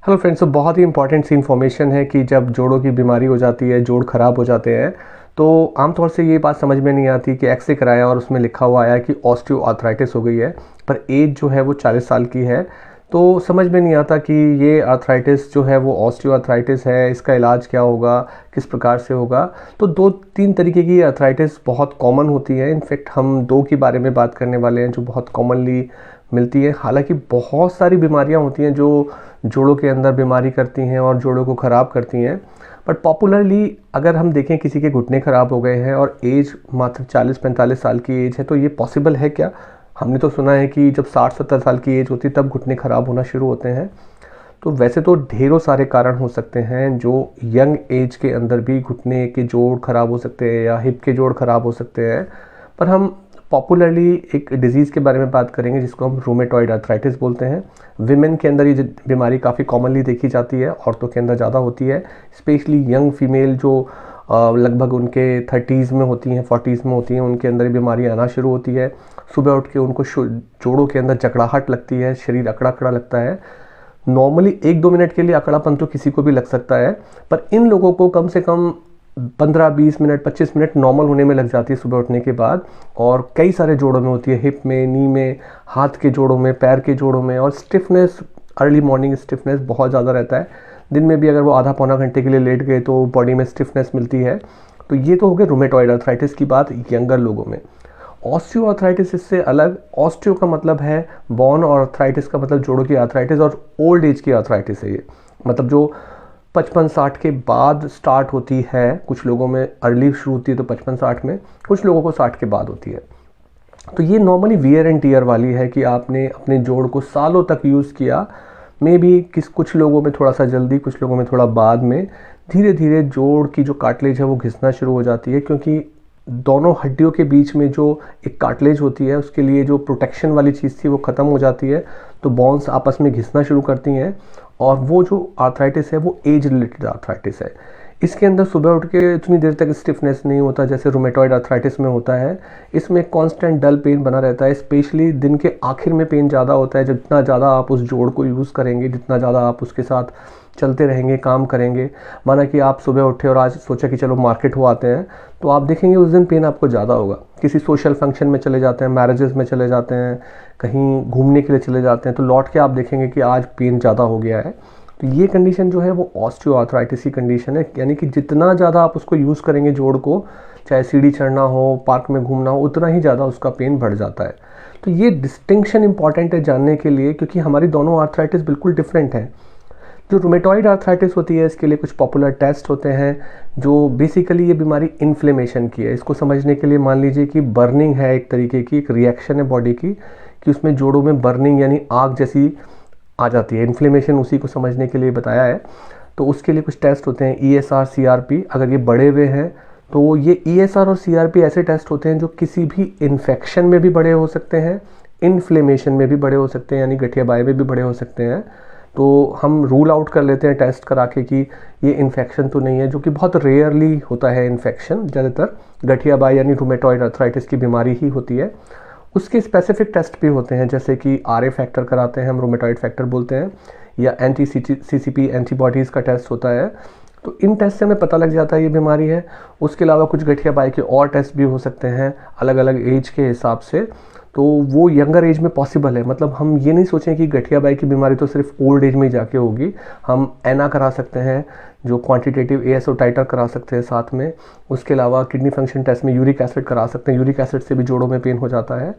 Hello friends. तो बहुत ही important सी information है कि जब जोड़ों की बीमारी हो जाती है, जोड़ खराब हो जाते हैं, तो आमतौर से ये बात समझ में नहीं आती कि एक्सरे कराया और उसमें लिखा हुआ आया कि ऑस्टियो आर्थराइटिस हो गई है, पर एज जो है वो 40 साल की है। तो समझ में नहीं आता कि ये आर्थराइटिस जो है वो ऑस्टियो आर्थराइटिस है, इसका इलाज क्या होगा, किस प्रकार से होगा। तो दो तीन तरीके की आर्थराइटिस बहुत कॉमन होती है। इनफैक्ट हम दो के बारे में बात करने वाले हैं जो बहुत कॉमनली मिलती है। हालांकि बहुत सारी बीमारियां होती हैं जो जोड़ों के अंदर बीमारी करती हैं और जोड़ों को ख़राब करती हैं। बट पॉपुलरली अगर हम देखें किसी के घुटने ख़राब हो गए हैं और एज मात्र 40-45 साल की एज है, तो ये पॉसिबल है क्या? हमने तो सुना है कि जब 60-70 साल की एज होती है तब घुटने ख़राब होना शुरू होते हैं। तो वैसे तो ढेरों सारे कारण हो सकते हैं जो यंग एज के अंदर भी घुटने के जोड़ ख़राब हो सकते हैं या हिप के जोड़ ख़राब हो सकते हैं। पर हम पॉपुलरली एक डिजीज़ के बारे में बात करेंगे जिसको हम रूमेटॉइड आर्थराइटिस बोलते हैं। विमेन के अंदर ये बीमारी काफ़ी कॉमनली देखी जाती है, औरतों के अंदर ज़्यादा होती है। स्पेशली यंग फीमेल जो लगभग उनके 30s में होती हैं, 40s में होती हैं, उनके अंदर ये बीमारी आना शुरू होती है। सुबह उठ के उनको जोड़ों के अंदर जकड़ाहट लगती है, शरीर अकड़ा अकड़ा लगता है। नॉर्मली 1-2 मिनट के लिए अकड़ापन तो किसी को भी लग सकता है, पर इन लोगों को कम से कम 15-20 मिनट 25 मिनट नॉर्मल होने में लग जाती है सुबह उठने के बाद। और कई सारे जोड़ों में होती है, हिप में, नी में, हाथ के जोड़ों में, पैर के जोड़ों में। और स्टिफनेस, अर्ली मॉर्निंग स्टिफनेस बहुत ज़्यादा रहता है। दिन में भी अगर वो आधा पौना घंटे के लिए लेट गए तो बॉडी में स्टिफनेस मिलती है। तो ये तो हो गया रूमेटॉइड आर्थराइटिस की बात यंगर लोगों में। ऑस्टियो आर्थराइटिस इससे अलग। ऑस्टियो का मतलब है बोन और आर्थराइटिस का मतलब जोड़ों की आर्थराइटिस, और ओल्ड एज की आर्थराइटिस है ये। मतलब जो 55-60 के बाद स्टार्ट होती है। कुछ लोगों में अर्ली शुरू होती है तो 55-60 में, कुछ लोगों को 60 के बाद होती है। तो ये नॉर्मली वियर एंड टीयर वाली है कि आपने अपने जोड़ को सालों तक यूज़ किया। मे बी कुछ लोगों में थोड़ा सा जल्दी, कुछ लोगों में थोड़ा बाद में। धीरे धीरे जोड़ की जो कार्टिलेज है वो घिसना शुरू हो जाती है, क्योंकि दोनों हड्डियों के बीच में जो एक कार्टिलेज होती है उसके लिए जो प्रोटेक्शन वाली चीज़ थी वो ख़त्म हो जाती है। तो बोन्स आपस में घिसना शुरू करती हैं, और वो जो आर्थराइटिस है वो एज रिलेटेड आर्थराइटिस है। इसके अंदर सुबह उठ के इतनी देर तक स्टिफनेस नहीं होता जैसे रूमेटॉइड आर्थराइटिस में होता है। इसमें कांस्टेंट डल पेन बना रहता है। स्पेशली दिन के आखिर में पेन ज़्यादा होता है। जितना ज़्यादा आप उस जोड़ को यूज़ करेंगे, जितना ज़्यादा आप उसके साथ चलते रहेंगे, काम करेंगे। माना कि आप सुबह उठे और आज सोचा कि चलो मार्केट हो आते हैं, तो आप देखेंगे उस दिन पेन आपको ज़्यादा होगा। किसी सोशल फंक्शन में चले जाते हैं, मैरिजेस में चले जाते हैं, कहीं घूमने के लिए चले जाते हैं, तो लौट के आप देखेंगे कि आज पेन ज़्यादा हो गया है। तो ये कंडीशन जो है वो ऑस्टियो आर्थराइटिस की कंडीशन है। यानी कि जितना ज़्यादा आप उसको यूज़ करेंगे जोड़ को, चाहे सीढ़ी चढ़ना हो, पार्क में घूमना हो, उतना ही ज़्यादा उसका पेन बढ़ जाता है। तो ये डिस्टिंक्शन इंपॉर्टेंट है जानने के लिए, क्योंकि हमारी दोनों आर्थराइटिस बिल्कुल डिफरेंट हैं। जो रूमेटॉइड आर्थराइटिस होती है इसके लिए कुछ पॉपुलर टेस्ट होते हैं जो बेसिकली ये बीमारी इन्फ्लेमेशन की है। इसको समझने के लिए मान लीजिए कि बर्निंग है, एक तरीके की एक रिएक्शन है बॉडी की, कि उसमें जोड़ों में बर्निंग यानी आग जैसी आ जाती है। इन्फ्लेमेशन उसी को समझने के लिए बताया है। तो उसके लिए कुछ टेस्ट होते हैं, ESR CRP। अगर ये बढ़े हुए हैं तो ये ESR और CRP ऐसे टेस्ट होते हैं जो किसी भी इन्फेक्शन में भी बड़े हो सकते हैं, इन्फ्लेमेशन में भी बड़े हो सकते हैं, यानी गठिया बाय में भी बड़े हो सकते हैं। तो हम रूल आउट कर लेते हैं टेस्ट करा के कि ये इन्फेक्शन तो नहीं है, जो कि बहुत रेयरली होता है इन्फेक्शन। ज़्यादातर गठिया बाय यानी रूमेटॉइड आर्थराइटिस की बीमारी ही होती है। उसके स्पेसिफिक टेस्ट भी होते हैं, जैसे कि RA फैक्टर कराते हैं, हम रूमेटॉइड फैक्टर बोलते हैं, या CCP एंटीबॉडीज़ का टेस्ट होता है। तो इन टेस्ट से हमें पता लग जाता है ये बीमारी है। उसके अलावा कुछ गठिया बाय के और टेस्ट भी हो सकते हैं अलग अलग एज के हिसाब से। तो वो यंगर एज में पॉसिबल है। मतलब हम ये नहीं सोचें कि गठिया बाय की बीमारी तो सिर्फ ओल्ड एज में ही जाके होगी। हम एना करा सकते हैं, जो क्वांटिटेटिव ASO टाइटर करा सकते हैं साथ में। उसके अलावा किडनी फंक्शन टेस्ट में यूरिक एसिड करा सकते हैं। यूरिक एसिड से भी जोड़ों में पेन हो जाता है।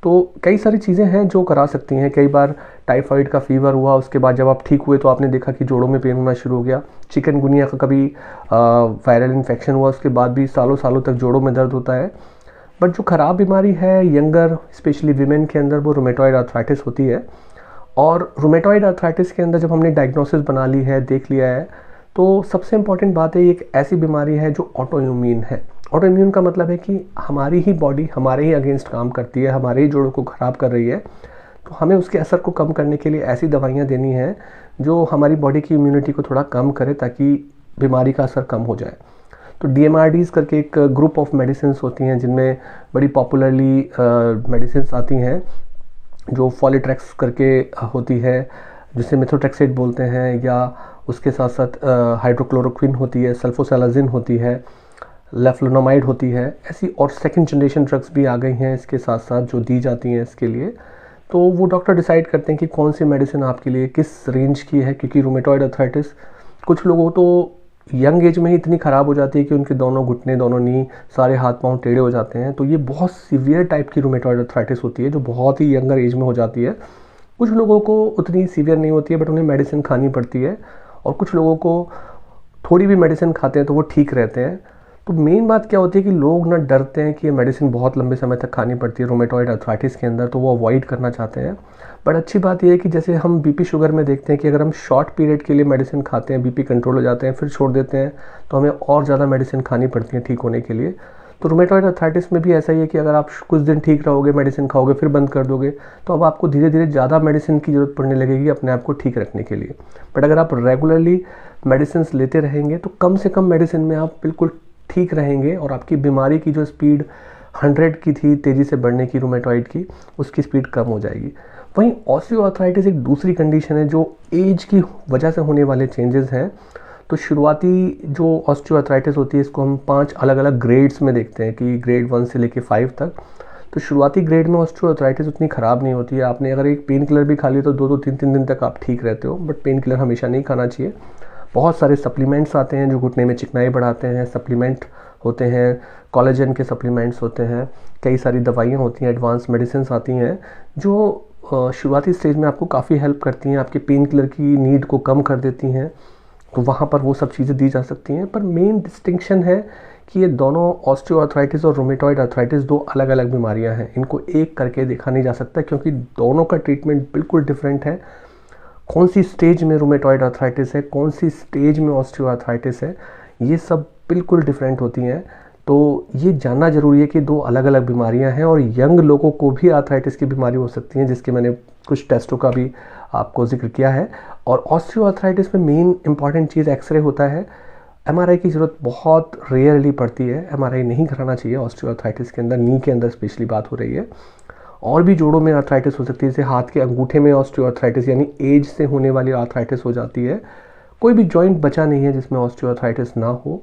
तो कई सारी चीज़ें हैं जो करा सकती हैं। कई बार टाइफाइड का फीवर हुआ, उसके बाद जब आप ठीक हुए तो आपने देखा कि जोड़ों में पेन होना शुरू हो गया। चिकनगुनिया का कभी वायरल इन्फेक्शन हुआ, उसके बाद भी सालों सालों तक जोड़ों में दर्द होता है। बट जो ख़राब बीमारी है यंगर स्पेशली विमेन के अंदर, वो रूमेटॉइड आर्थराइटिस होती है। और रूमेटॉइड आर्थराइटिस के अंदर जब हमने डायग्नोसिस बना ली है, देख लिया है, तो सबसे इम्पॉर्टेंट बात है ये एक ऐसी बीमारी है जो ऑटो इम्यून है। ऑटो इम्यून का मतलब है कि हमारी ही बॉडी हमारे ही अगेंस्ट काम करती है, हमारे ही जोड़ों को ख़राब कर रही है। तो हमें उसके असर को कम करने के लिए ऐसी दवाइयाँ देनी हैं जो हमारी बॉडी की इम्यूनिटी को थोड़ा कम करे, ताकि बीमारी का असर कम हो जाए। तो DMRDs करके एक ग्रुप ऑफ मेडिसिन होती हैं जिनमें बड़ी पॉपुलरली मेडिसिन आती हैं, जो फॉलिट्रेक्स करके होती है, जिसे मेथोट्रेक्सेट बोलते हैं, या उसके साथ साथ हाइड्रोक्लोरोक्विन होती है, सल्फोसैलाजिन होती है, लेफ्लोनामाइड होती है, ऐसी और सेकंड जनरेशन ड्रग्स भी आ गई हैं इसके साथ साथ जो दी जाती हैं इसके लिए। तो वो डॉक्टर डिसाइड करते हैं कि कौन सी मेडिसिन आपके लिए किस रेंज की है, क्योंकि रूमेटॉइड अर्थराइटिस कुछ लोगों तो यंग एज में ही इतनी ख़राब हो जाती है कि उनके दोनों घुटने, दोनों नी, सारे हाथ पांव टेढ़े हो जाते हैं। तो ये बहुत सीवियर टाइप की रूमेटॉइड अर्थराइटिस होती है जो बहुत ही यंगर एज में हो जाती है। कुछ लोगों को उतनी सीवियर नहीं होती है बट उन्हें मेडिसिन खानी पड़ती है, और कुछ लोगों को थोड़ी भी मेडिसिन खाते हैं तो वो ठीक रहते हैं। तो मेन बात क्या होती है कि लोग ना डरते हैं कि ये मेडिसिन बहुत लंबे समय तक खानी पड़ती है रूमेटॉइड अर्थराइटिस के अंदर, तो वो अवॉइड करना चाहते हैं। बट अच्छी बात ये है कि जैसे हम बीपी शुगर में देखते हैं कि अगर हम शॉर्ट पीरियड के लिए मेडिसिन खाते हैं, बीपी कंट्रोल हो जाते हैं, फिर छोड़ देते हैं, तो हमें और ज़्यादा मेडिसिन खानी पड़ती है ठीक होने के लिए। तो रूमेटॉइड अर्थराइटिस में भी ऐसा ही है कि अगर आप कुछ दिन ठीक रहोगे, मेडिसिन खाओगे, फिर बंद कर दोगे, तो अब आपको धीरे धीरे ज़्यादा मेडिसिन की ज़रूरत पड़ने लगेगी अपने आप को ठीक रखने के लिए। बट अगर आप रेगुलरली मेडिसिन लेते रहेंगे तो कम से कम मेडिसिन में आप बिल्कुल ठीक रहेंगे, और आपकी बीमारी की जो स्पीड 100 की थी तेज़ी से बढ़ने की रूमेटॉइड की, उसकी स्पीड कम हो जाएगी। वहीं ऑस्टियोआर्थराइटिस एक दूसरी कंडीशन है जो एज की वजह से होने वाले चेंजेस हैं। तो शुरुआती जो ऑस्टियोआर्थराइटिस होती है इसको हम 5 अलग अलग ग्रेड्स में देखते हैं कि ग्रेड 1 से लेके 5 तक। तो शुरुआती ग्रेड में ऑस्टियोआर्थराइटिस उतनी ख़राब नहीं होती है, आपने अगर एक पेन किलर भी खा लिया तो 2-2 3-3 दिन तक आप ठीक रहते हो, बट पेन किलर हमेशा नहीं खाना चाहिए। बहुत सारे सप्लीमेंट्स आते हैं जो घुटने में चिकनाई बढ़ाते हैं, सप्लीमेंट होते हैं, कोलेजन के सप्लीमेंट्स होते हैं, कई सारी दवाइयाँ होती हैं, एडवांस मेडिसिन आती हैं जो शुरुआती स्टेज में आपको काफ़ी हेल्प करती हैं, आपके पेन किलर की नीड को कम कर देती हैं। तो वहाँ पर वो सब चीज़ें दी जा सकती हैं। पर मेन डिस्टिंक्शन है कि ये दोनों ऑस्टियोआर्थराइटिस और रूमेटॉइड अर्थराइटिस 2 अलग अलग बीमारियाँ हैं, इनको एक करके देखा नहीं जा सकता क्योंकि दोनों का ट्रीटमेंट बिल्कुल डिफरेंट है। कौन सी स्टेज में रूमेटॉइड अर्थराइटिस है, कौन सी स्टेज में ऑस्टियोआर्थराइटिस है, ये सब बिल्कुल डिफरेंट होती हैं। तो ये जानना ज़रूरी है कि 2 अलग अलग बीमारियां हैं, और यंग लोगों को भी आर्थराइटिस की बीमारी हो सकती है, जिसके मैंने कुछ टेस्टों का भी आपको जिक्र किया है। और ऑस्टियोआर्थराइटिस में मेन इंपॉर्टेंट चीज़ एक्सरे होता है। एमआरआई की ज़रूरत बहुत रेयरली पड़ती है, एमआरआई नहीं कराना चाहिए ऑस्टियोआर्थराइटिस के अंदर, नी के अंदर स्पेशली बात हो रही है। और भी जोड़ों में आर्थराइटिस हो सकती है, जैसे हाथ के अंगूठे में ऑस्टियोआर्थराइटिस यानी एज से होने वाली आर्थराइटिस हो जाती है। कोई भी जॉइंट बचा नहीं है जिसमें ऑस्टियोआर्थराइटिस ना हो।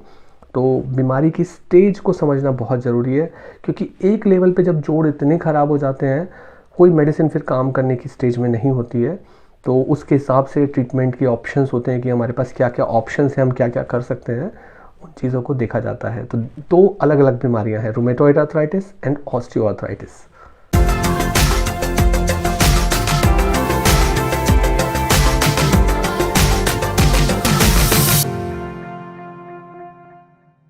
तो बीमारी की स्टेज को समझना बहुत ज़रूरी है, क्योंकि एक लेवल पे जब जोड़ इतने ख़राब हो जाते हैं, कोई मेडिसिन फिर काम करने की स्टेज में नहीं होती है। तो उसके हिसाब से ट्रीटमेंट के ऑप्शंस होते हैं कि हमारे पास क्या क्या ऑप्शंस हैं, हम क्या क्या कर सकते हैं, उन चीज़ों को देखा जाता है। तो 2 अलग अलग बीमारियां हैं, रूमेटॉइड अर्थराइटिस एंड ऑस्टियोआर्थराइटिस।